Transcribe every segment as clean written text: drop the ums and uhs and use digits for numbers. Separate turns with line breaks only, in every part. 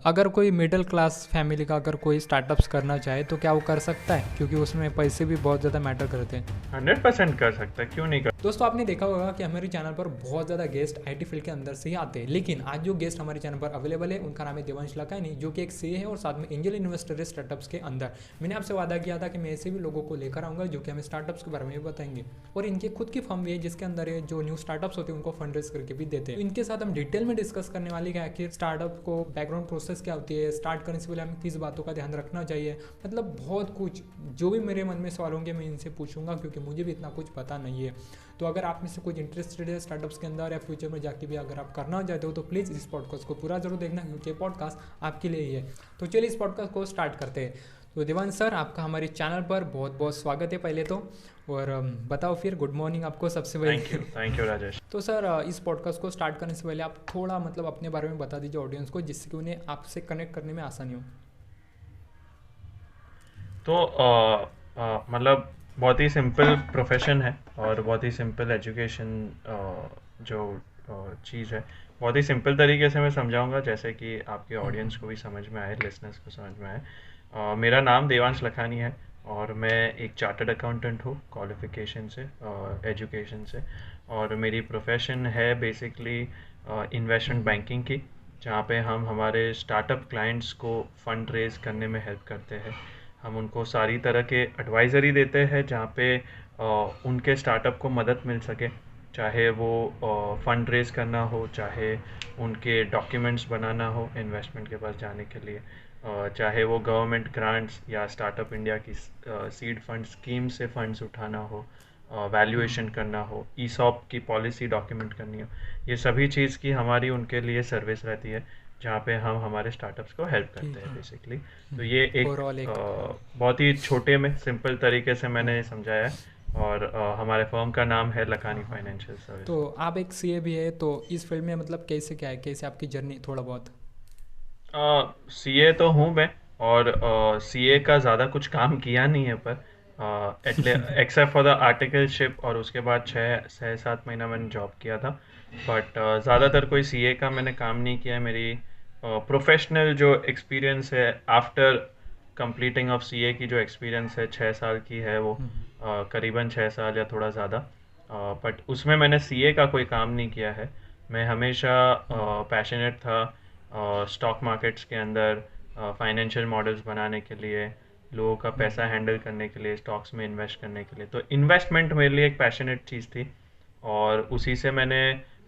अगर कोई middle class family का अगर कोई स्टार्टअप्स करना चाहे तो क्या वो कर सकता है, क्योंकि उसमें पैसे भी बहुत ज़्यादा मैटर करते हैं।
100% कर सकता है, क्यों नहीं कर।
दोस्तों आपने देखा होगा कि हमारे चैनल पर बहुत ज़्यादा गेस्ट आईटी फील्ड के अंदर से ही आते हैं, लेकिन आज जो गेस्ट हमारे चैनल पर अवेलेबल है उनका नाम है देवांश लखानी, जो कि एक सीए है और साथ में एंजल इन्वेस्टर है स्टार्टअप्स के अंदर। मैंने आपसे वादा किया था कि मैं ऐसे भी लोगों को लेकर आऊँगा जो कि हमें स्टार्टअप्स के बारे में भी बताएंगे, और इनके खुद की फर्म भी है जिसके अंदर है जो न्यू स्टार्टअप्स होते हैं उनको फंड रेज करके भी देते हैं। तो इनके साथ हम डिटेल में डिस्कस करने वाले क्या है कि स्टार्टअप को बैकग्राउंड प्रोसेस क्या होती है, स्टार्ट करने से पहले हमें किस बातों का ध्यान रखना चाहिए, मतलब बहुत कुछ जो भी मेरे मन में सवाल होंगे मैं इनसे पूछूंगा, क्योंकि मुझे भी इतना कुछ पता नहीं है। तो अगर आप में से कुछ इंटरेस्टेड है स्टार्टअप्स के अंदर या फ्यूचर में जाके भी अगर आप करना चाहते हो तो प्लीज़ इस पॉडकास्ट को पूरा जरूर देखना, क्योंकि पॉडकास्ट आपके लिए ही है। तो चलिए इस पॉडकास्ट को स्टार्ट करते हैं। तो देवांश सर, आपका हमारे चैनल पर बहुत बहुत स्वागत है पहले तो, और बताओ फिर, गुड मॉर्निंग आपको सबसे पहले।
Thank you Rajesh.
तो सर इस पॉडकास्ट को स्टार्ट करने से पहले आप थोड़ा मतलब अपने बारे में बता दीजिए ऑडियंस को, जिससे कि उन्हें आपसे कनेक्ट करने में आसानी हो।
तो मतलब बहुत ही सिंपल प्रोफेशन है और बहुत ही सिंपल एजुकेशन जो चीज़ है, बहुत ही सिंपल तरीके से मैं समझाऊंगा जैसे कि आपके ऑडियंस को भी समझ में आए, लिसनर्स को समझ में आए। मेरा नाम देवांश लखानी है और मैं एक चार्टर्ड अकाउंटेंट हूँ क्वालिफिकेशन से, एजुकेशन से। और मेरी प्रोफेशन है बेसिकली इन्वेस्टमेंट बैंकिंग की, जहाँ पे हम हमारे स्टार्टअप क्लाइंट्स को फंड रेज करने में हेल्प करते हैं। हम उनको सारी तरह के एडवाइज़री देते हैं जहाँ पे उनके स्टार्टअप को मदद मिल सके, चाहे वो फंड रेज करना हो, चाहे उनके डॉक्यूमेंट्स बनाना हो इन्वेस्टमेंट के पास जाने के लिए, चाहे वो गवर्नमेंट ग्रांट्स या स्टार्टअप इंडिया की सीड फंड स्कीम से फंड्स उठाना हो, वैल्यूएशन करना हो, ईसॉप की पॉलिसी डॉक्यूमेंट करनी हो। ये सभी चीज़ की हमारी उनके लिए सर्विस रहती है, जहाँ पे हम हमारे स्टार्टअप्स को हेल्प करते
ठीक
हैं
है।
बेसिकली। तो ये एक
ओवरऑल एक, हाँ।
बहुत ही छोटे में सिंपल तरीके से
हाँ
मैंने
हाँ
समझाया है। और हमारे फर्म का नाम है
हाँ
लखानी
हाँ हाँ।
फाइनेंशियल
तो
सर्विसेज।
आप एक सीए भी है, तो इस फील्ड में मतलब कैसे क्या है, कैसे आपकी जर्नी थोड़ा बहुत।
सीए तो हूँ मैं, और सीए का ज़्यादा कुछ काम किया नहीं है, पर एटले एक्सेप्ट फॉर द आर्टिकलशिप, और उसके बाद 6 7 महीना मैंने जॉब किया था। बट ज़्यादातर कोई सीए का मैंने काम नहीं किया है। मेरी प्रोफेशनल जो एक्सपीरियंस है आफ्टर कंप्लीटिंग ऑफ सीए की, जो एक्सपीरियंस है 6 साल की है वो, करीबन 6 साल या थोड़ा ज़्यादा। बट उसमें मैंने सीए का कोई काम नहीं किया है। मैं हमेशा पैशनेट था स्टॉक मार्केट्स के अंदर फाइनेंशियल मॉडल्स बनाने के लिए, लोगों का पैसा हैंडल करने के लिए, स्टॉक्स में इन्वेस्ट करने के लिए। तो इन्वेस्टमेंट मेरे लिए एक पैशनेट चीज़ थी, और उसी से मैंने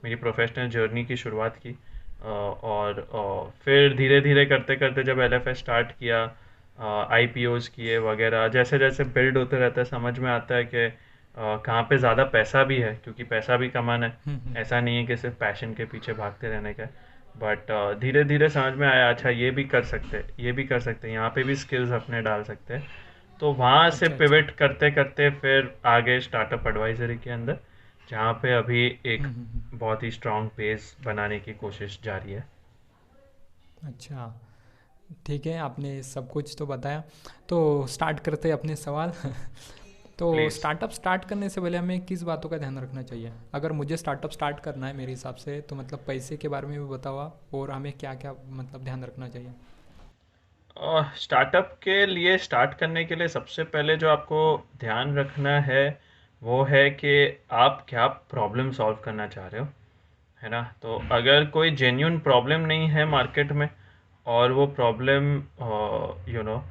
मेरी प्रोफेशनल जर्नी की शुरुआत की। और फिर धीरे धीरे करते करते जब एलएफएस स्टार्ट किया, आईपीओज किए वगैरह, जैसे जैसे बिल्ड होते रहता है समझ में आता है कि कहाँ पे ज़्यादा पैसा भी है, क्योंकि पैसा भी कमाना है। ऐसा नहीं है कि सिर्फ पैशन के पीछे भागते रहने का। बट धीरे धीरे समझ में आया, अच्छा ये भी कर सकते हैं, ये भी कर सकते हैं, यहाँ पे भी स्किल्स अपने डाल सकते हैं। तो वहाँ से
अच्छा अच्छा।
पिवट करते करते फिर आगे स्टार्टअप एडवाइजरी के अंदर, जहाँ पे अभी एक बहुत ही स्ट्रॉन्ग पेस बनाने की कोशिश जारी है।
अच्छा, ठीक है, आपने सब कुछ तो बताया। तो स्टार्ट करते हैं अपने सवाल। तो
प्लीज़।
स्टार्टअप स्टार्ट करने से पहले हमें किस बातों का ध्यान रखना चाहिए? अगर मुझे स्टार्टअप स्टार्ट करना है मेरे हिसाब से, तो मतलब पैसे के बारे में भी बताओ आप, और हमें क्या क्या मतलब ध्यान रखना चाहिए।
स्टार्टअप के लिए, स्टार्ट करने के लिए सबसे पहले जो आपको ध्यान रखना है वो है कि आप क्या प्रॉब्लम सॉल्व करना चाह रहे हो, है ना। तो अगर कोई जेन्यून प्रॉब्लम नहीं है मार्केट में, और वो प्रॉब्लम यू नो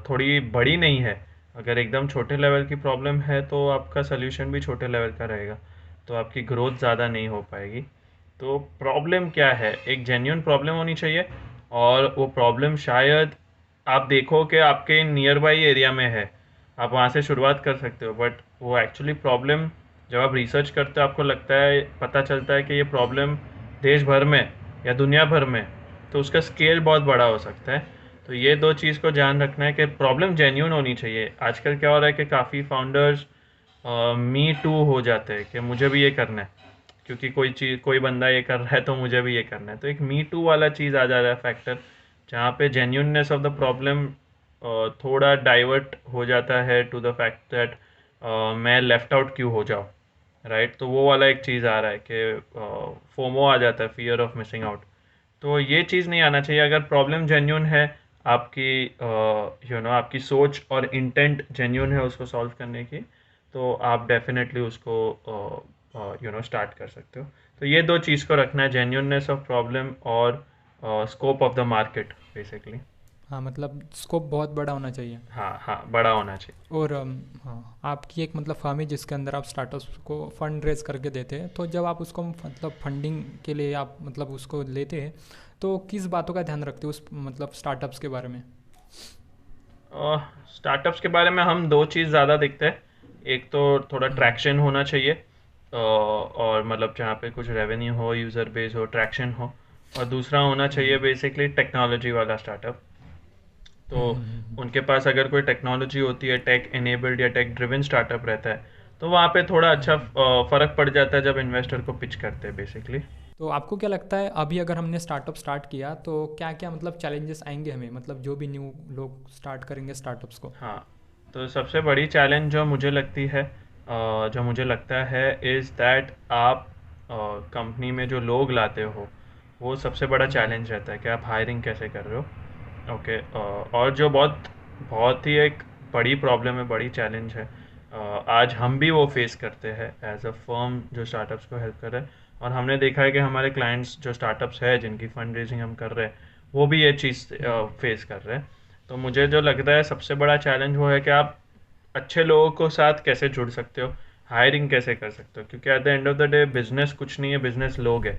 थोड़ी बड़ी नहीं है, अगर एकदम छोटे लेवल की प्रॉब्लम है तो आपका सल्यूशन भी छोटे लेवल का रहेगा, तो आपकी ग्रोथ ज़्यादा नहीं हो पाएगी। तो प्रॉब्लम क्या है, एक जेन्यून प्रॉब्लम होनी चाहिए, और वो प्रॉब्लम शायद आप देखो कि आपके नियर बाई एरिया में है, आप वहाँ से शुरुआत कर सकते हो। बट वो एक्चुअली प्रॉब्लम, जब आप रिसर्च करते हो आपको लगता है, पता चलता है कि ये प्रॉब्लम देश भर में या दुनिया भर में, तो उसका स्केल बहुत बड़ा हो सकता है। तो ये दो चीज़ को ध्यान रखना है कि प्रॉब्लम जेन्यून होनी चाहिए। आजकल क्या हो रहा है कि काफ़ी फाउंडर्स मी टू हो जाते हैं कि मुझे भी ये करना है, क्योंकि कोई चीज़, कोई बंदा ये कर रहा है तो मुझे भी ये करना है। तो एक मी टू वाला चीज़ आ जा रहा है फैक्टर, जहाँ पे जेन्यूननेस ऑफ द प्रॉब्लम थोड़ा डाइवर्ट हो जाता है टू द फैक्ट दैट मैं लेफ्ट आउट क्यों हो जाऊँ, राइट। तो वो वाला एक चीज़ आ रहा है कि फोमो आ जाता है, फियर ऑफ मिसिंग आउट। तो ये चीज़ नहीं आना चाहिए। अगर प्रॉब्लम जेन्यून है, आपकी आपकी सोच और इंटेंट जेन्यून है उसको सॉल्व करने की, तो आप डेफिनेटली उसको स्टार्ट कर सकते हो। तो ये दो चीज़ को रखना है, जेन्यूननेस ऑफ प्रॉब्लम और scope of the market basically.
हाँ, मतलब स्कोप बहुत बड़ा होना चाहिए।
हाँ हाँ, बड़ा होना चाहिए।
और हाँ, आपकी एक मतलब फर्म है जिसके अंदर आप स्टार्टअप्स को फंड रेज करके देते हैं, तो जब आप उसको मतलब फंडिंग के लिए आप मतलब उसको लेते हैं, तो किस बातों का ध्यान रखते हो उस मतलब स्टार्टअप्स के बारे में?
स्टार्टअप्स के बारे में हम दो चीज़ ज़्यादा देखते हैं। एक तो थोड़ा
हम्म।
ट्रैक्शन होना चाहिए, और मतलब जहाँ पे कुछ रेवेन्यू हो, यूज़र बेस हो, ट्रैक्शन हो। और दूसरा होना चाहिए
हम्म।
बेसिकली टेक्नोलॉजी वाला स्टार्टअप। तो
हम्म। हम्म।
उनके पास अगर कोई टेक्नोलॉजी होती है, टेक एनेबल्ड या टेक ड्रिवन स्टार्टअप रहता है, तो वहाँ पे थोड़ा अच्छा
हम्म।
फ़र्क पड़ जाता है जब इन्वेस्टर को पिच करते हैं बेसिकली।
तो आपको क्या लगता है अभी अगर हमने स्टार्टअप स्टार्ट किया तो क्या क्या मतलब चैलेंजेस आएंगे हमें, मतलब जो भी न्यू लोग स्टार्ट करेंगे स्टार्टअप्स को?
हाँ, तो सबसे बड़ी चैलेंज जो मुझे लगती है, जो मुझे लगता है इज़ दैट आप कंपनी में जो लोग लाते हो, वो सबसे बड़ा
हम्म।
चैलेंज रहता है कि आप हायरिंग कैसे कर रहे हो। ओके, और जो बहुत बहुत ही एक बड़ी प्रॉब्लम है, बड़ी चैलेंज है। आज हम भी वो फेस करते हैं एज अ फर्म जो स्टार्टअप्स को हेल्प कर रहे हैं। और हमने देखा है कि हमारे क्लाइंट्स जो स्टार्टअप्स है जिनकी फंड रेजिंग हम कर रहे हैं, वो भी ये चीज़
हम्म।
फेस कर रहे हैं। तो मुझे जो लगता है सबसे बड़ा चैलेंज वो है कि आप अच्छे लोगों को साथ कैसे जुड़ सकते हो, हायरिंग कैसे कर सकते हो, क्योंकि at the end of the day business कुछ नहीं है, बिजनेस लोग है।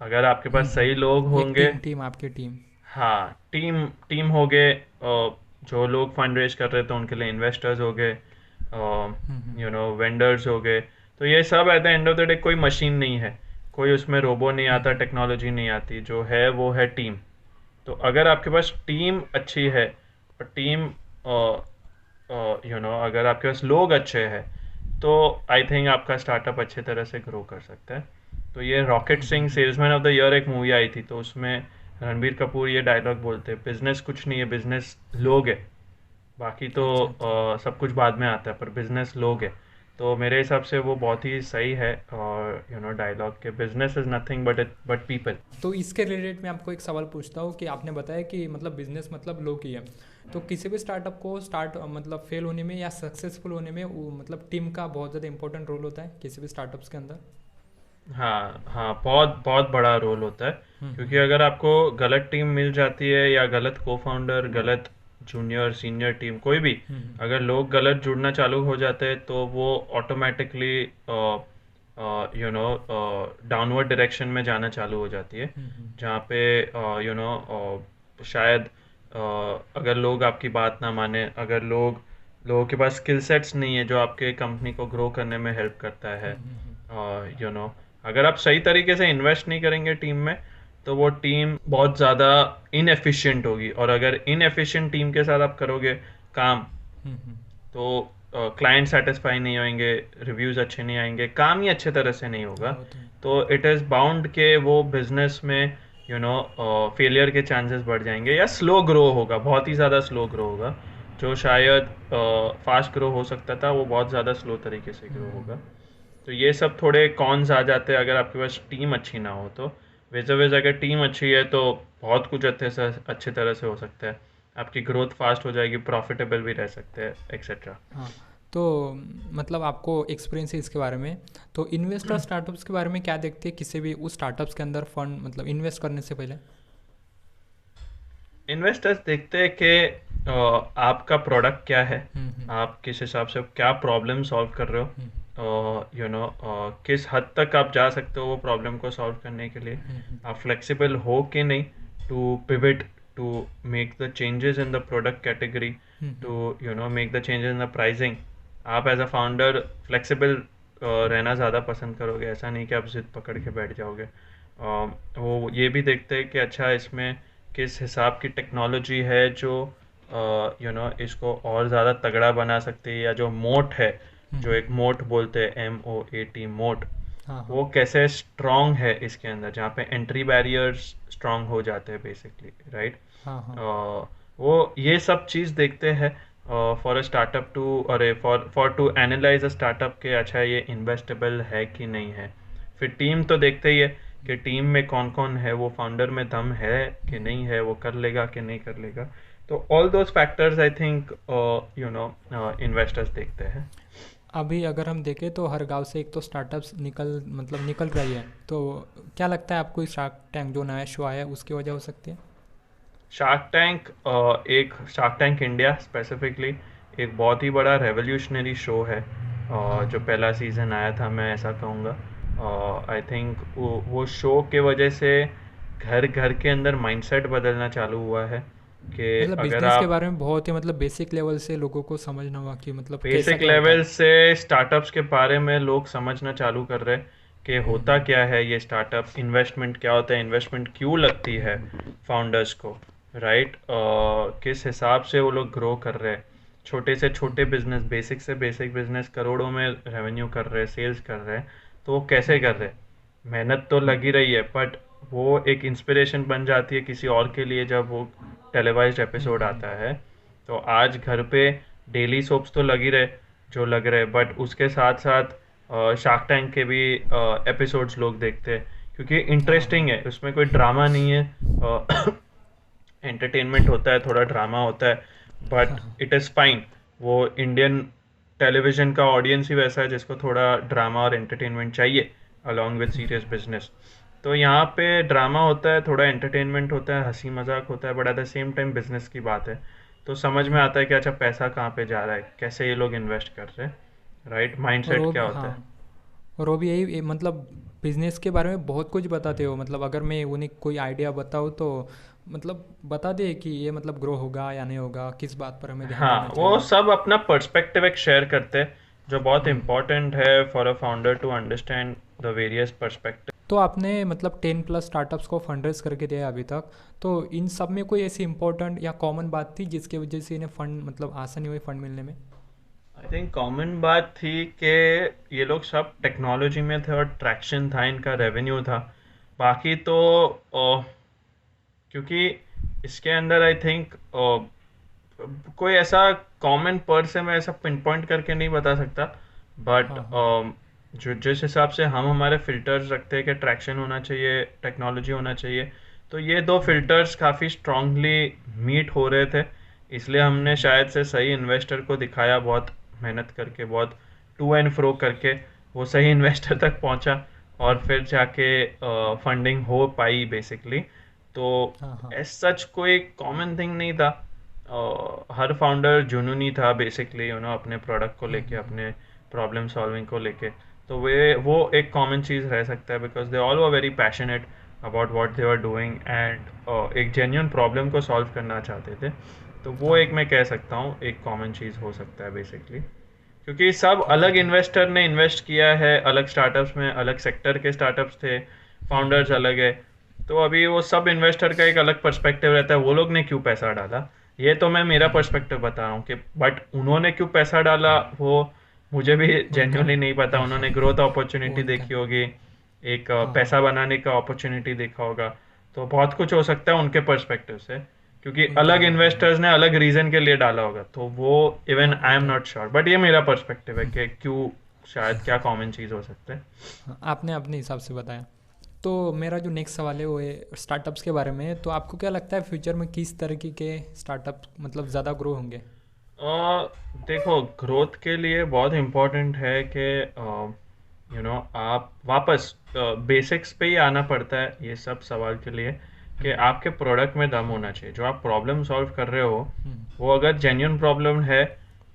अगर आपके पास सही लोग
एक
होंगे।
टीम टीम आपकी टीम।
हाँ, टीम टीम हो गए, जो लोग फंड रेज कर रहे थे उनके लिए इन्वेस्टर्स हो गए,
हम्म।
वेंडर्स हो गए। तो ये सब at the end of the day कोई मशीन नहीं है, कोई उसमें रोबो नहीं आता,
हम्म।
टेक्नोलॉजी नहीं आती, जो है वो है टीम। तो अगर आपके पास टीम अच्छी है, और टीम अगर आपके पास लोग अच्छे हैं, तो आई थिंक आपका स्टार्टअप अच्छे तरह से ग्रो कर सकता है। तो ये rocket Singh salesman of the year एक मूवी आई थी, तो उसमें रणबीर कपूर ये डायलॉग बोलते हैं, बिजनेस कुछ नहीं है, बिजनेस लोग है। बाकी तो
अच्छा अच्छा।
सब कुछ बाद में आता है, पर बिजनेस लोग है। तो मेरे हिसाब से वो बहुत ही सही है, और डायलॉग के business is nothing but people.
तो इसके रिलेटेड मैं आपको एक सवाल पूछता हूँ कि आपने बताया कि मतलब बिजनेस मतलब लो की है, तो किसी भी स्टार्टअप को स्टार्ट मतलब फेल होने में या सक्सेसफुल होने में वो मतलब टीम का बहुत ज़्यादा इंपॉर्टेंट रोल होता है किसी भी स्टार्टअप्स के अंदर।
हाँ हाँ, बहुत बहुत बड़ा रोल होता है। क्योंकि
हम्म।
अगर आपको गलत टीम मिल जाती है, या गलत को फाउंडर, गलत जूनियर सीनियर टीम, कोई भी,
हम्म।
अगर लोग गलत जुड़ना चालू हो जाते हैं, तो वो ऑटोमेटिकली डाउनवर्ड डायरेक्शन में जाना चालू हो जाती है।
हम्म।
जहाँ पे शायद अगर लोग आपकी बात ना माने, अगर लोगों के पास स्किल सेट्स नहीं है जो आपके कंपनी को ग्रो करने में हेल्प करता है, यू नो अगर आप सही तरीके से इन्वेस्ट नहीं करेंगे टीम में, तो वो टीम बहुत ज़्यादा इनएफिशिएंट होगी। और अगर इनएफिशिएंट टीम के साथ आप करोगे काम,
हम्म।
तो क्लाइंट सेटिस्फाई नहीं होंगे, रिव्यूज़ अच्छे नहीं आएंगे, काम ही अच्छे तरह से नहीं होगा।
हाँ, वो तो है।
तो इट इज़ बाउंड के वो बिजनेस में फेलियर के चांसेस बढ़ जाएंगे, या स्लो ग्रो होगा, बहुत ही ज़्यादा स्लो ग्रो होगा। जो शायद फास्ट ग्रो हो सकता था, वो बहुत ज़्यादा स्लो तरीके से ग्रो होगा।
हम्म।
तो ये सब थोड़े कॉन्स आ जाते हैं अगर आपके पास टीम अच्छी ना हो तो। वेज अगर टीम अच्छी है, तो बहुत कुछ अच्छे तरह से हो सकता है। आपकी ग्रोथ फास्ट हो जाएगी, प्रॉफिटेबल भी रह सकते हैं, एक्सेट्रा।
हाँ, तो मतलब आपको एक्सपीरियंस है इसके बारे में, तो इन्वेस्टर स्टार्टअप्स के बारे में क्या देखते हैं किसी भी उस स्टार्टअप्स के अंदर फंड मतलब इन्वेस्ट करने से पहले?
इन्वेस्टर्स देखते हैं कि आपका प्रोडक्ट क्या है,
हम्म।
आप किस हिसाब से क्या प्रॉब्लम सॉल्व कर रहे
हम्म।
हो, किस हद तक आप जा सकते हो वो प्रॉब्लम को सॉल्व करने के लिए।
हम्म।
आप फ्लेक्सिबल हो कि नहीं to pivot, to make the changes in the product category,
hmm.
To make the changes in the pricing. आप एज अ फाउंडर फ्लेक्सिबल रहना ज़्यादा पसंद करोगे, ऐसा नहीं कि आप जिद पकड़ के बैठ जाओगे। वो ये भी देखते हैं कि अच्छा, इसमें किस हिसाब की टेक्नोलॉजी है जो इसको और ज़्यादा तगड़ा बना सकती है, या जो मोट है, जो एक
हम्म।
मोट बोलते हैं, MOAT, मोट,
हाँ हाँ।
वो कैसे स्ट्रॉन्ग है इसके अंदर, जहाँ पे एंट्री बैरियर्स स्ट्रॉन्ग हो जाते हैं बेसिकली, राइट।
हाँ हाँ।
वो ये सब चीज़ देखते हैं फॉर अ स्टार्टअप टू, अरे for to analyse a startup के अच्छा ये इन्वेस्टेबल है कि नहीं है। फिर टीम तो देखते ही है कि टीम में कौन कौन है, वो फाउंडर में दम है कि नहीं है, वो कर लेगा कि नहीं कर लेगा। तो all those factors I think investors देखते हैं।
अभी अगर हम देखें तो हर गांव से एक तो स्टार्टअप्स निकल रही है, तो क्या लगता है आपको शार्क टैंक जो नया शो आया है उसकी वजह हो सकती है?
शार्क टैंक एक शार्क टैंक इंडिया स्पेसिफिकली एक बहुत ही बड़ा रेवोल्यूशनरी शो है।
हाँ
जो
हाँ।
पहला सीज़न आया था, मैं ऐसा कहूँगा। आई थिंक वो शो के वजह से घर घर के अंदर माइंडसेट बदलना चालू हुआ है कि
मतलब
अगर
बिजनेस के
आप
बारे में बहुत ही मतलब बेसिक लेवल से लोगों को समझना हुआ कि मतलब कैसा
बेसिक
क्या होता
लेवल
है।
से स्टार्टअप्स के बारे में लोग समझना चालू कर रहे हैं कि होता
हम्म।
क्या है ये स्टार्टअप, इन्वेस्टमेंट क्या होता है, इन्वेस्टमेंट क्यों लगती है फाउंडर्स को, राइट। किस हिसाब से वो लोग ग्रो कर रहे हैं, छोटे से छोटे
हम्म।
बिजनेस, बेसिक से बेसिक बिजनेस करोड़ों में रेवेन्यू कर रहे हैं, सेल्स कर रहे हैं, तो वो कैसे कर
हम्म।
रहे हैं। मेहनत तो लगी रही है, बट वो एक इंस्पिरेशन बन जाती है किसी और के लिए जब वो टेलीवाइज्ड एपिसोड
हम्म।
आता है। तो आज घर पे डेली सोप्स तो लग ही रहे, जो लग रहे, बट उसके साथ साथ शार्क टैंक के भी एपिसोड्स लोग देखते हैं क्योंकि
हाँ हाँ।
इंटरेस्टिंग है, उसमें कोई ड्रामा नहीं है। एंटरटेनमेंट होता है, थोड़ा ड्रामा होता है, बट
हाँ
इट इज़ फाइन। वो इंडियन टेलीविजन का ऑडियंस ही वैसा है जिसको थोड़ा ड्रामा और एंटरटेनमेंट चाहिए अलॉन्ग विद सीरियस बिजनेस। तो यहाँ पे ड्रामा होता है, थोड़ा एंटरटेनमेंट होता है, हंसी मजाक होता है, but at the same time business की बात है। तो समझ में आता है कि अच्छा पैसा कहाँ पे जा रहा है, कैसे ये लोग इन्वेस्ट कर रहे हैं, राइट,
और
माइंडसेट
वो
क्या होता
हाँ,
है।
और वो भी मतलब बिजनेस के बारे में बहुत कुछ बताते हो, मतलब अगर मैं उन्हें कोई आइडिया बताऊँ तो मतलब बता दे कि ये मतलब ग्रो होगा या नहीं होगा, किस बात पर हमें ध्यान
हाँ,
देना
वो
चाहिए।
सब अपना पर्सपेक्टिव एक शेयर करते हैं जो बहुत
हम्म।
इंपॉर्टेंट है for a founder to understand the various perspective.
तो आपने मतलब 10+ स्टार्टअप्स को फंड रेज करके दिया है अभी तक, तो इन सब में कोई ऐसी इंपॉर्टेंट या कॉमन बात थी जिसकी वजह से इन्हें फंड मतलब आसानी हुई फंड मिलने में?
आई थिंक कॉमन बात थी कि ये लोग सब टेक्नोलॉजी में थे और ट्रैक्शन था, इनका रेवेन्यू था। बाकी तो क्योंकि इसके अंदर आई थिंक कोई ऐसा कॉमन पर्ल से मैं ऐसा पिन पॉइंट करके नहीं बता सकता, बट
हाँ हाँ।
जो जिस हिसाब से हम हमारे फिल्टर्स रखते हैं कि ट्रैक्शन होना चाहिए, टेक्नोलॉजी होना चाहिए, तो ये दो फिल्टर्स काफ़ी स्ट्रांगली मीट हो रहे थे। इसलिए हमने शायद से सही इन्वेस्टर को दिखाया, बहुत मेहनत करके, बहुत टू एंड फ्रो करके वो सही इन्वेस्टर तक पहुंचा और फिर जाके फंडिंग हो पाई बेसिकली। तो
हाँ हाँ।
एज सच कोई कॉमन थिंग नहीं था। हर फाउंडर जुनूनी था बेसिकली, अपने प्रोडक्ट को लेके, अपने प्रॉब्लम सॉल्विंग को लेके। तो वे वो एक कॉमन चीज़ रह सकता है because they all were very passionate about what they are doing and एक जेन्युइन प्रॉब्लम को सॉल्व करना चाहते थे। तो वो
हाँ
एक
हाँ।
मैं कह सकता हूँ एक कॉमन चीज़ हो सकता है बेसिकली, क्योंकि सब
ठीक है
अलग
ठीक।
इन्वेस्टर ने इन्वेस्ट किया है, अलग स्टार्टअप्स में, अलग सेक्टर के स्टार्टअप्स थे, फाउंडर्स
हम्म।
अलग है। तो अभी वो सब इन्वेस्टर का एक अलग पर्सपेक्टिव रहता है, वो लोग ने क्यों पैसा डाला। ये तो मैं मेरा पर्सपेक्टिव बता रहा हूँ कि बट उन्होंने क्यों पैसा डाला वो मुझे भी
उनका।
जेन्युइनली नहीं पता।
हाँ हाँ।
उन्होंने ग्रोथ
वो
अपॉर्चुनिटी
उनका।
देखी होगी, एक
हाँ हाँ।
पैसा बनाने का अपॉर्चुनिटी देखा होगा। तो बहुत कुछ हो सकता है उनके पर्सपेक्टिव से, क्योंकि
उनके
अलग
हाँ हाँ हाँ।
इन्वेस्टर्स ने अलग रीजन के लिए डाला होगा। तो वो इवन
हाँ वो
आई एम
तो है।
नॉट श्योर, बट ये मेरा पर्सपेक्टिव है कि क्यों, शायद क्या कॉमन चीज़ हो सकता है।
हाँ, आपने अपने हिसाब से बताया। तो मेरा जो नेक्स्ट सवाल है वो है स्टार्टअप्स के बारे में। तो आपको क्या लगता है फ्यूचर में किस तरीके के स्टार्टअप मतलब ज़्यादा ग्रो होंगे?
देखो, ग्रोथ के लिए बहुत इम्पोर्टेंट है कि आप वापस बेसिक्स पे ही आना पड़ता है ये सब सवाल के लिए, कि
हम्म।
आपके प्रोडक्ट में दम होना चाहिए। जो आप प्रॉब्लम सॉल्व कर रहे हो,
हम्म।
वो अगर जेन्युइन प्रॉब्लम है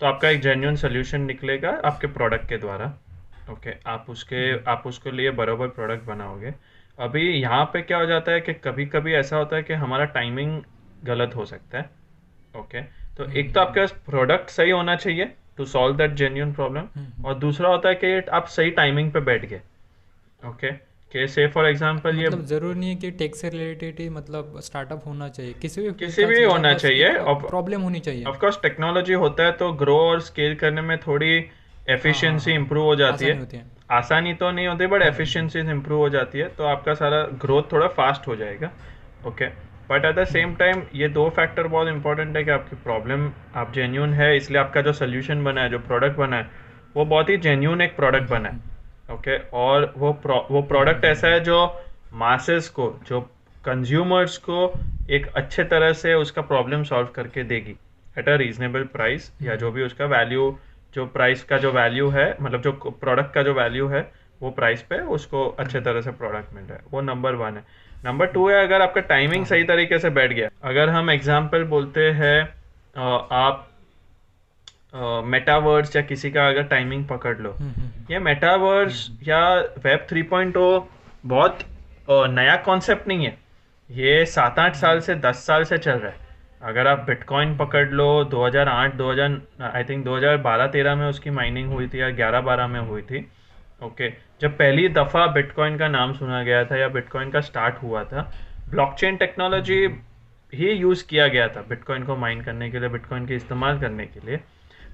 तो आपका एक जेन्युइन सोल्यूशन निकलेगा आपके प्रोडक्ट के द्वारा। ओके,
हम्म।
आप उसके लिए बराबर प्रोडक्ट बनाओगे। अभी यहाँ पे क्या हो जाता है कि कभी कभी ऐसा होता है कि हमारा टाइमिंग गलत हो सकता है। ओके, तो
हम्म।
एक तो आपके पास प्रोडक्ट सही होना चाहिए to solve that genuine problem,
hmm.
और दूसरा होता है कि आप सही टाइमिंग पे बैठ गए। ओके, कि से फॉर एग्जांपल ये
मतलब ज़रूरी नहीं है कि टेक से रिलेटेड ही मतलब स्टार्टअप होना चाहिए, किसी भी फील्ड
किसी
का
भी
चलेगा,
होना
बस
चाहिए।
एक
ऑफ
प्रॉब्लम होनी चाहिए।
कोर्स टेक्नोलॉजी होता है तो ग्रो और स्केल करने में थोड़ी
हाँ हाँ
एफिशिएंसी
हाँ।
इंप्रूव हो जाती है।
आसानी होती है।
आसानी तो नहीं होती, बट एफिशिएंसी इंप्रूव हो जाती है, तो आपका सारा ग्रोथ थोड़ा फास्ट हो जाएगा। Okay, but at the same time ये दो फैक्टर बहुत इंपॉर्टेंट है कि आपकी प्रॉब्लम आप जेन्यून है, इसलिए आपका जो सोल्यूशन बना है, जो प्रोडक्ट बना है, वो बहुत ही जेन्यून एक प्रोडक्ट बना है। ओके, और वो प्रोडक्ट ऐसा है जो मासेस को, जो कंज्यूमर्स को एक अच्छे तरह से उसका प्रॉब्लम सॉल्व करके देगी एट अ रीजनेबल प्राइस, या जो भी उसका वैल्यू, जो प्राइस का जो वैल्यू है, मतलब जो प्रोडक्ट का जो वैल्यू है वो प्राइस पे उसको अच्छे तरह से प्रोडक्ट मिल रहा है। वो नंबर वन है। नंबर टू है, अगर आपका टाइमिंग
हाँ
सही
हाँ।
तरीके से बैठ गया। अगर हम एग्जाम्पल बोलते हैं, आप मेटावर्स या किसी का अगर टाइमिंग पकड़ लो, ये मेटावर्स
हम्म।
या वेब 3.0 बहुत नया कॉन्सेप्ट नहीं है। ये 7-8 साल
जी।
से 10 साल से चल रहा है। अगर आप बिटकॉइन पकड़ लो, 2008 2000 आई थिंक 2012-13 में उसकी माइनिंग हुई थी, या 11-12 में हुई थी। ओके, जब पहली दफ़ा बिटकॉइन का नाम सुना गया था या बिटकॉइन का स्टार्ट हुआ था, ब्लॉकचेन टेक्नोलॉजी ही यूज़ किया गया था बिटकॉइन को माइन करने के लिए, बिटकॉइन के इस्तेमाल करने के लिए।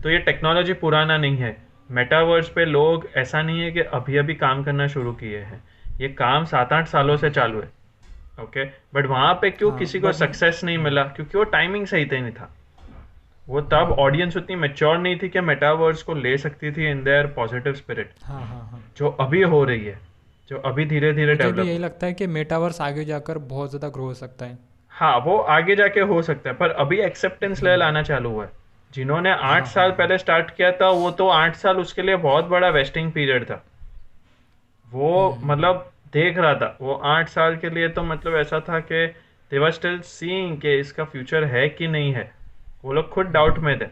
तो ये टेक्नोलॉजी पुराना नहीं है। मेटावर्स पे लोग ऐसा नहीं है कि अभी अभी काम करना शुरू किए हैं, ये काम 7-8 सालों से चालू है। ओके, बट वहाँ पे क्यों
हाँ
किसी को
बट
सक्सेस नहीं मिला? क्योंकि वो टाइमिंग सही नहीं था। वो तब ऑडियंस उतनी मेच्योर नहीं थी कि मेटावर्स को ले सकती थी इन देयर पॉजिटिव स्पिरिट,
हाँ हाँ हाँ।
जो अभी हो रही है, जो अभी धीरे धीरे
मुझे भी
डेवलप
यही
हो।
लगता है कि मेटावर्स आगे जाकर बहुत ज़्यादा ग्रो हो सकता है।
हाँ, वो आगे जाके हो सकता है, पर अभी एक्सेप्टेंस लेवल आना चालू हुआ है। जिन्होंने आठ
हाँ हाँ
साल
हाँ।
पहले स्टार्ट किया था, वो तो 8 साल उसके लिए बहुत बड़ा वेस्टिंग पीरियड था। वो मतलब देख रहा था, वो 8 साल के लिए तो मतलब ऐसा था कि दे वर स्टिल सीइंग कि इसका फ्यूचर है कि नहीं है। वो लोग खुद डाउट में थे।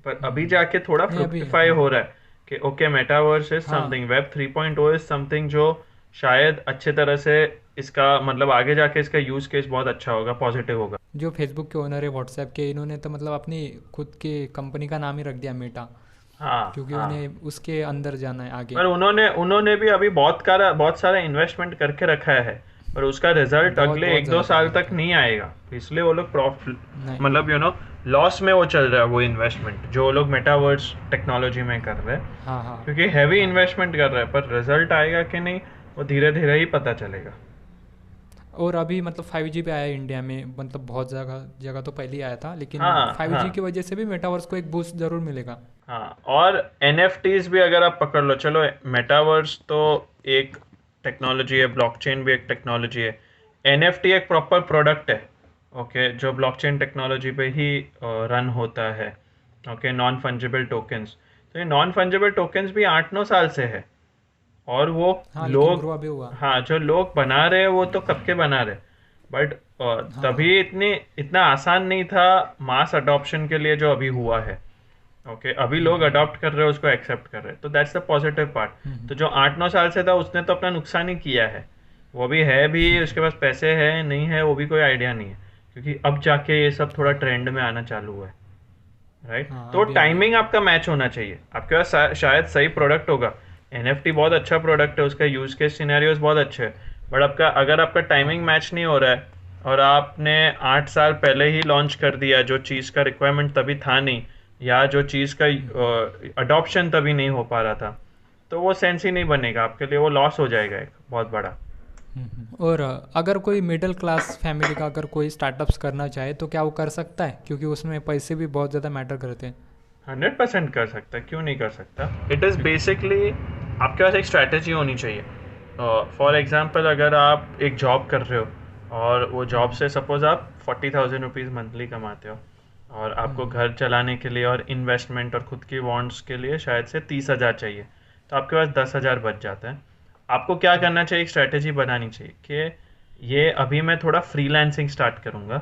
पर अभी जाके थोड़ा
नहीं अभी
फ्रुक्टिफाई
हाँ
हो रहा है कि ओके, मेटावर्स इज
हाँ।
समथिंग, वेब 3.0 इज समथिंग जो शायद अच्छे तरह से इसका मतलब आगे जाके इसका यूज केस बहुत अच्छा होगा, पॉजिटिव होगा।
जो फेसबुक के ओनर है, व्हाट्सएप के, इन्होंने तो मतलब अपनी खुद के कंपनी का नाम ही रख दिया मेटा,
हाँ
क्योंकि
हाँ,
उन्हें उसके अंदर जाना है आगे।
पर उन्होंने उन्होंने भी अभी बहुत सारा इन्वेस्टमेंट करके रखा है, पर उसका रिजल्ट
बहुत
अगले
बहुत
एक दो
ज़्यादा
साल
करके
तक
रखा है।
नहीं आएगा। इसलिए वो लोग प्रॉफिट,
नहीं।
मतलब लॉस में वो चल रहा है, वो इन्वेस्टमेंट जो वो लोग मेटावर्स टेक्नोलॉजी में कर रहे हैं।
हाँ हाँ
क्योंकि हैवी
हाँ।
इन्वेस्टमेंट कर रहा है, पर रिजल्ट आएगा कि नहीं, वो धीरे धीरे ही पता चलेगा।
और अभी मतलब 5G पे आया है इंडिया में, मतलब बहुत जगह जगह तो पहले ही आया था, लेकिन
हाँ
5G
हाँ
की वजह से भी मेटावर्स को एक बूस्ट ज़रूर मिलेगा।
हाँ, और एनएफटीज भी अगर आप पकड़ लो, चलो मेटावर्स तो एक टेक्नोलॉजी है, ब्लॉकचेन भी एक टेक्नोलॉजी है, एनएफटी एक प्रॉपर प्रोडक्ट है। ओके, जो ब्लॉकचेन टेक्नोलॉजी पे ही रन होता है। Okay, non fungible tokens. तो ये नॉन फंजिबल टोकन्स भी 8-9 साल से है। और वो
हाँ लेकिन
लोग,
ग्रो अभी हुआ।
हाँ, जो लोग बना रहे हैं वो तो कब के बना रहे, बट
हाँ हाँ।
तभी इतना आसान नहीं था मास अडॉप्शन के लिए जो अभी हुआ है। ओके, अभी लोग अडॉप्ट कर रहे हैं, उसको एक्सेप्ट कर रहे हैं, तो दैट्स द पॉजिटिव पार्ट। तो जो 8-9 साल से था उसने तो अपना नुकसान ही किया है। वो भी है भी, उसके पास पैसे है नहीं है वो भी कोई आइडिया नहीं है, क्योंकि अब जाके ये सब थोड़ा ट्रेंड में आना चालू हुआ है। राइट,
हाँ
तो
अभी अभी।
टाइमिंग आपका मैच होना चाहिए। आपके पास शायद सही प्रोडक्ट होगा, एनएफटी बहुत अच्छा प्रोडक्ट है, उसका यूज केस सिनेरियोज बहुत अच्छे हैं, बट आपका अगर आपका
हाँ
टाइमिंग
हाँ
मैच नहीं हो रहा है, और आपने 8 साल पहले ही लॉन्च कर दिया जो चीज़ का रिक्वायरमेंट तभी था नहीं, या जो चीज़ का अडॉप्शन तभी नहीं हो पा रहा था, तो वो सेंस ही नहीं बनेगा आपके लिए, वो लॉस हो जाएगा एक बहुत बड़ा।
और अगर कोई मिडिल क्लास फैमिली का अगर कोई स्टार्टअप्स करना चाहे तो क्या वो कर सकता है, क्योंकि उसमें पैसे भी बहुत ज़्यादा मैटर करते हैं।
100% कर सकता है, क्यों नहीं कर सकता। इट इज़ बेसिकली आपके पास एक स्ट्रैटेजी होनी चाहिए। फॉर एग्जांपल, अगर आप एक जॉब कर रहे हो और वो जॉब से सपोज आप 40,000 रुपीज़ मंथली कमाते हो, और आपको घर चलाने के लिए और इन्वेस्टमेंट और खुद की वॉन्ट्स के लिए शायद से 30,000 चाहिए, तो आपके पास 10,000 बच जाता है। आपको क्या करना चाहिए, एक स्ट्रैटेजी बनानी चाहिए कि ये अभी मैं थोड़ा फ्रीलांसिंग स्टार्ट करूँगा,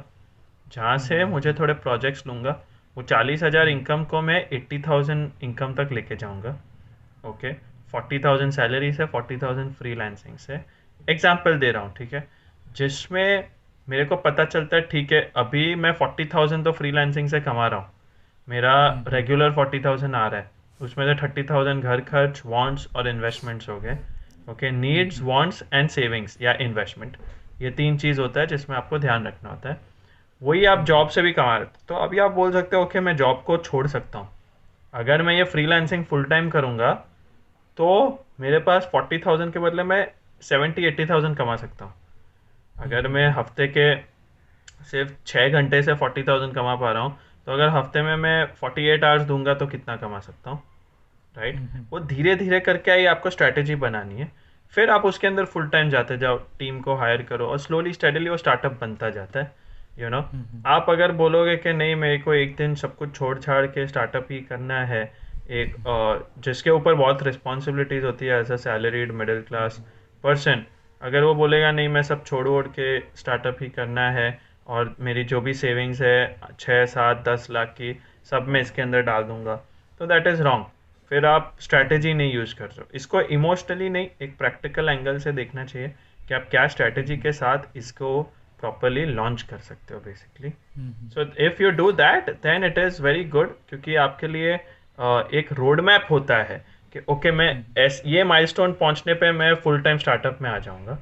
जहाँ से मुझे थोड़े प्रोजेक्ट्स लूँगा, वो 40,000 इनकम को मैं 80,000 इनकम तक लेके जाऊँगा। ओके, 40,000 सैलरी से, 40,000 फ्रीलांसिंग से, एग्जाम्पल दे रहा हूँ, ठीक है, जिसमें मेरे को पता चलता है ठीक है अभी मैं 40,000 तो फ्रीलांसिंग से कमा रहा हूँ, मेरा रेगुलर 40,000 आ रहा है, उसमें से 30,000 घर खर्च, वांट्स और इन्वेस्टमेंट्स हो गए। Okay, needs, wants and savings या इन्वेस्टमेंट, ये तीन चीज़ होता है जिसमें आपको ध्यान रखना होता है। वही आप जॉब से भी कमा रहे हो, तो अभी आप बोल सकते हो ओके मैं जॉब को छोड़ सकता हूँ, अगर मैं ये फ्रीलांसिंग फुल टाइम करूँगा तो मेरे पास 40,000 के बदले मैं 70-80,000 कमा सकता हूँ। अगर मैं हफ्ते के सिर्फ 6 घंटे से 40,000 कमा पा रहा हूँ, तो अगर हफ्ते में मैं 48 आवर्स दूंगा तो कितना कमा सकता हूँ। राइट, वो धीरे धीरे करके ही आपको स्ट्रैटेजी बनानी है। फिर आप उसके अंदर फुल टाइम जाते जाओ, टीम को हायर करो और स्लोली स्टेडली वो स्टार्टअप बनता जाता है, यू नो। आप अगर बोलोगे कि नहीं मेरे को एक दिन सब कुछ छोड़ छाड़ के स्टार्टअप ही करना है, एक जिसके ऊपर बहुत रिस्पॉन्सिबिलिटीज होती है as a salaried middle class person, अगर वो बोलेगा नहीं मैं सब छोड़ वोड़ के स्टार्टअप ही करना है और मेरी जो भी सेविंग्स है 6 7 10 लाख की सब मैं इसके अंदर डाल दूंगा, तो दैट इज़ रॉन्ग। फिर आप स्ट्रैटेजी नहीं यूज़ कर रहे हो, इसको इमोशनली नहीं एक प्रैक्टिकल एंगल से देखना चाहिए कि आप क्या स्ट्रैटेजी के साथ इसको प्रॉपरली लॉन्च कर सकते हो basically. So if you do that then it is very good, क्योंकि आपके लिए एक रोड मैप होता है कि ओके मैं ये माइलस्टोन पहुंचने पे मैं फुल टाइम स्टार्टअप में आ जाऊंगा,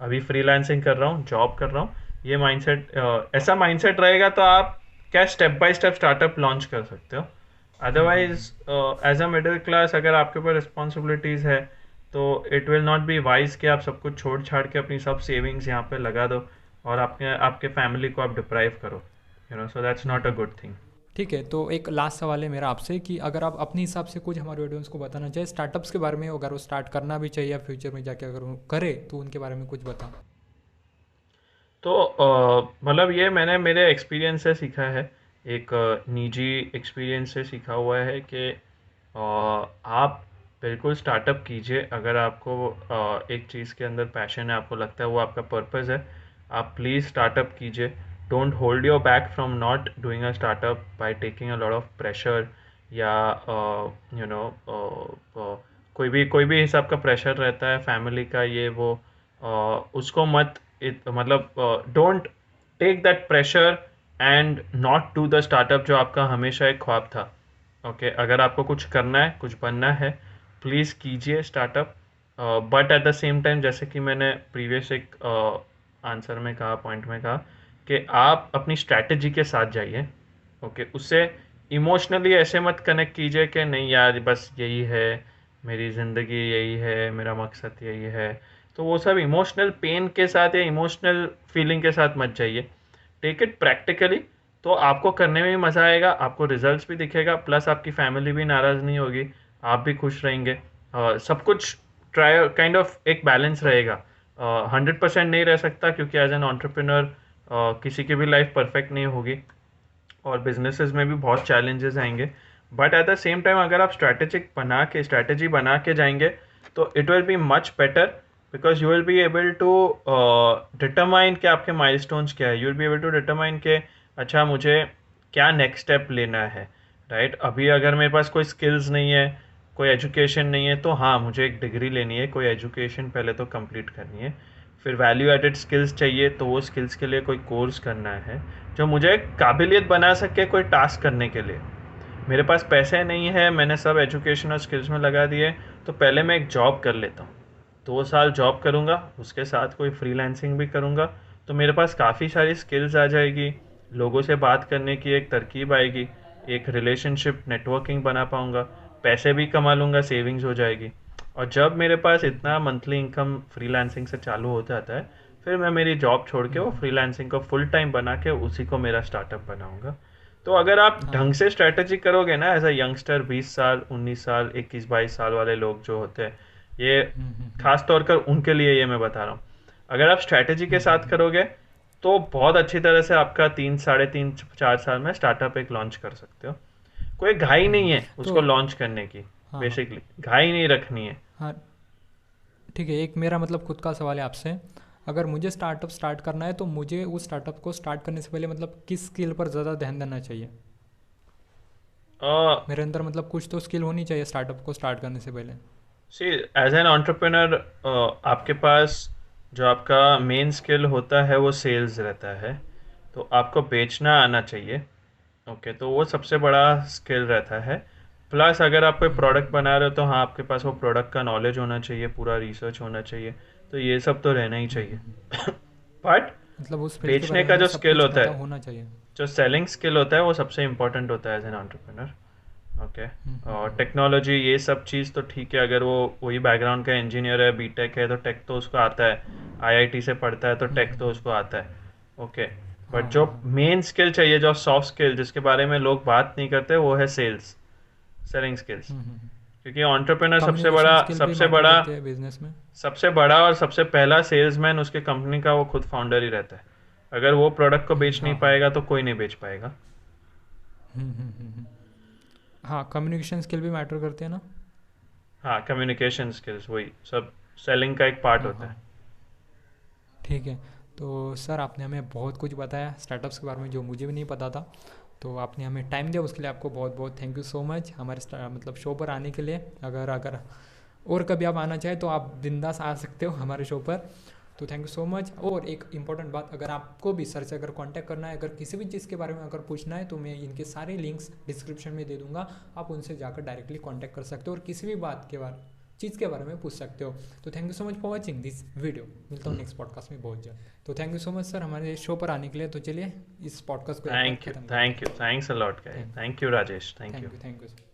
अभी फ्रीलांसिंग कर रहा हूँ, जॉब कर रहा हूँ, ये माइंडसेट ऐसा माइंडसेट रहेगा तो आप क्या step by step startup launch कर सकते हो। Otherwise as a middle class अगर आपके ऊपर रिस्पॉन्सिबिलिटीज़ है तो it will not be wise कि आप सब कुछ छोड़ छाड़ के अपनी सब सेविंग्स यहाँ पे लगा दो और आपके आपके फैमिली को आप डिप्राइव करो, you know, so that's not a good thing.
ठीक है, तो एक लास्ट सवाल है मेरा आपसे कि अगर आप अपने हिसाब से कुछ हमारे ऑडियंस को बताना चाहे स्टार्टअप्स के बारे में, अगर वो स्टार्ट करना भी चाहिए या फ्यूचर में जाके अगर वो करे तो उनके बारे में कुछ बताओ।
तो मतलब ये मैंने मेरे एक्सपीरियंस से सीखा है, एक निजी एक्सपीरियंस से सीखा हुआ है कि आप बिल्कुल स्टार्टअप कीजिए अगर आपको एक चीज़ के अंदर पैशन है, आपको लगता है वो आपका पर्पस है, आप प्लीज़ स्टार्टअप कीजिए। Don't hold your back from not doing a startup by taking a lot of pressure या यू नो कोई भी हिसाब का प्रेशर रहता है फैमिली का ये वो, उसको मत मतलब don't take that pressure and not do the startup जो आपका हमेशा एक ख्वाब था। ओके अगर आपको कुछ करना है कुछ बनना है प्लीज़ कीजिए startup, but at the same time जैसे कि मैंने प्रीवियस एक आंसर में कहा पॉइंट में कहा कि आप अपनी स्ट्रैटेजी के साथ जाइए। ओके उससे इमोशनली ऐसे मत कनेक्ट कीजिए कि नहीं यार बस यही है मेरी ज़िंदगी, यही है मेरा मकसद, यही है, तो वो सब इमोशनल पेन के साथ या इमोशनल फीलिंग के साथ मत जाइए। टेक इट प्रैक्टिकली, तो आपको करने में भी मज़ा आएगा, आपको रिजल्ट्स भी दिखेगा, प्लस आपकी फैमिली भी नाराज़ नहीं होगी, आप भी खुश रहेंगे, सब कुछ ट्राई काइंड ऑफ एक बैलेंस रहेगा। 100% नहीं रह सकता क्योंकि एज एन एंटरप्रेन्योर किसी की भी लाइफ परफेक्ट नहीं होगी और बिजनेसेस में भी बहुत चैलेंजेस आएंगे, but at the same time अगर आप स्ट्रैटेजी बना के जाएंगे तो it will be much better, because you will be able to determine कि आपके माइलस्टोन्स क्या है, you will be able to determine के अच्छा मुझे क्या नेक्स्ट स्टेप लेना है, राइट। अभी अगर मेरे पास कोई स्किल्स नहीं है, कोई एजुकेशन नहीं है, तो हाँ मुझे एक डिग्री लेनी है, कोई एजुकेशन पहले तो कंप्लीट करनी है, फिर वैल्यू एडेड स्किल्स चाहिए तो वो स्किल्स के लिए कोई कोर्स करना है जो मुझे काबिलियत बना सके कोई टास्क करने के लिए। मेरे पास पैसे नहीं है, मैंने सब एजुकेशन और स्किल्स में लगा दिए, तो पहले मैं एक जॉब कर लेता हूँ, 2 साल जॉब करूँगा, उसके साथ कोई फ्रीलांसिंग भी करूँगा, तो मेरे पास काफ़ी सारी स्किल्स आ जाएगी, लोगों से बात करने की एक तरकीब आएगी, एक रिलेशनशिप नेटवर्किंग बना पाऊँगा, पैसे भी कमा लूँगा, सेविंग्स हो जाएगी। और जब मेरे पास इतना मंथली इनकम फ्रीलांसिंग से चालू हो जाता है, फिर मैं मेरी जॉब छोड़ के वो फ्रीलांसिंग को फुल टाइम बना के उसी को मेरा स्टार्टअप बनाऊंगा। तो अगर आप ढंग
हाँ।
से स्ट्रैटेजी करोगे ना एज अ यंगस्टर, 20 साल 19 साल 21 22 साल वाले लोग जो होते हैं, ये खास तौर कर उनके लिए ये मैं बता रहा हूँ, अगर आप स्ट्रैटेजी के साथ करोगे तो बहुत अच्छी तरह से आपका 3 साढ़े 3 4 साल में स्टार्टअप एक लॉन्च कर सकते हो। कोई घाई नहीं है
तो
उसको लॉन्च करने की,
हाँ हाँ
बेसिकली घाई नहीं रखनी है।
हाँ, ठीक है, एक मेरा मतलब खुद का सवाल है आपसे। अगर मुझे स्टार्टअप स्टार्ट करना है तो मुझे उस स्टार्टअप को स्टार्ट करने से पहले मतलब किस स्किल पर ज़्यादा ध्यान देना चाहिए? मेरे अंदर मतलब कुछ तो स्किल होनी चाहिए स्टार्टअप को स्टार्ट करने से पहले।
सी एज एन एंटरप्रेन्योर आपके पास जो आपका मेन स्किल होता है वो सेल्स रहता है, तो आपको बेचना आना चाहिए। ओके तो वो सबसे बड़ा स्किल रहता है। प्लस अगर आप कोई प्रोडक्ट बना रहे हो तो हाँ आपके पास वो प्रोडक्ट का नॉलेज होना चाहिए, पूरा रिसर्च होना चाहिए, तो ये सब तो रहना ही चाहिए। बट
मतलब उस फील्ड के
बेचने
बारे में
का
हमें
जो
सब
स्किल
कुछ
होता
पता
है,
होना चाहिए।
जो सेलिंग स्किल होता है वो सबसे इम्पोर्टेंट होता है एज एन एंटरप्रेन्योर। ओके और टेक्नोलॉजी ये सब चीज़ तो ठीक है, अगर वो वही बैकग्राउंड का इंजीनियर है, बीटेक है, तो टेक तो उसको आता है, आईआईटी से पढ़ता है तो टेक तो उसको आता है। ओके बट
हाँ
जो
हाँ हाँ।
मेन स्किल चाहिए, जो सॉफ्ट स्किल जिसके बारे में लोग बात नहीं करते, वो है सेल्स, सेलिंग स्किल्स। क्योंकि एंटरप्रेन्योर
कम्युनिकेशन स्किल भी मैटर करती है बिजनेस में।
सबसे बड़ा और सबसे पहला सेल्समैन उसके कंपनी का वो खुद फाउंडर ही रहता है। अगर वो प्रोडक्ट को बेच नहीं
हाँ हाँ।
पाएगा तो कोई नहीं बेच पाएगा।
हम्म। हाँ, कम्युनिकेशन स्किल भी मैटर करते हैं ना।
हाँ, कम्युनिकेशन स्किल्स वही सब सेलिंग का एक पार्ट
हाँ
होता
हाँ।
है।
ठीक है। तो सर आपने हमें बहुत कुछ बताया स्टार्टअप्स के बारे में जो मुझे भी नहीं पता था। तो आपने हमें टाइम दिया उसके लिए आपको बहुत बहुत थैंक यू सो मच हमारे मतलब शो पर आने के लिए। अगर अगर और कभी आप आना चाहें तो आप बिंदास आ सकते हो हमारे शो पर। तो थैंक यू सो मच। और एक इम्पॉर्टेंट बात, अगर आपको भी सर से अगर कांटेक्ट करना है, अगर किसी भी चीज़ के बारे में अगर पूछना है, तो मैं इनके सारे लिंक्स डिस्क्रिप्शन में दे दूंगा। आप उनसे जाकर डायरेक्टली कांटेक्ट कर सकते हो और किसी भी बात के बारे चीज़ के बारे में पूछ सकते हो। तो thank you so much for watching this video. मिलता हूँ नेक्स्ट पॉडकास्ट में बहुत जल्द। तो thank you so much sir हमारे शो पर आने के लिए। तो चलिए इस पॉडकास्ट को यहाँ पर
थैंक यू,
ख़त्म करते
थैंक
हैं।
You, thanks a lot guys,
thank
thank you Rajesh, thank you.
Thank you.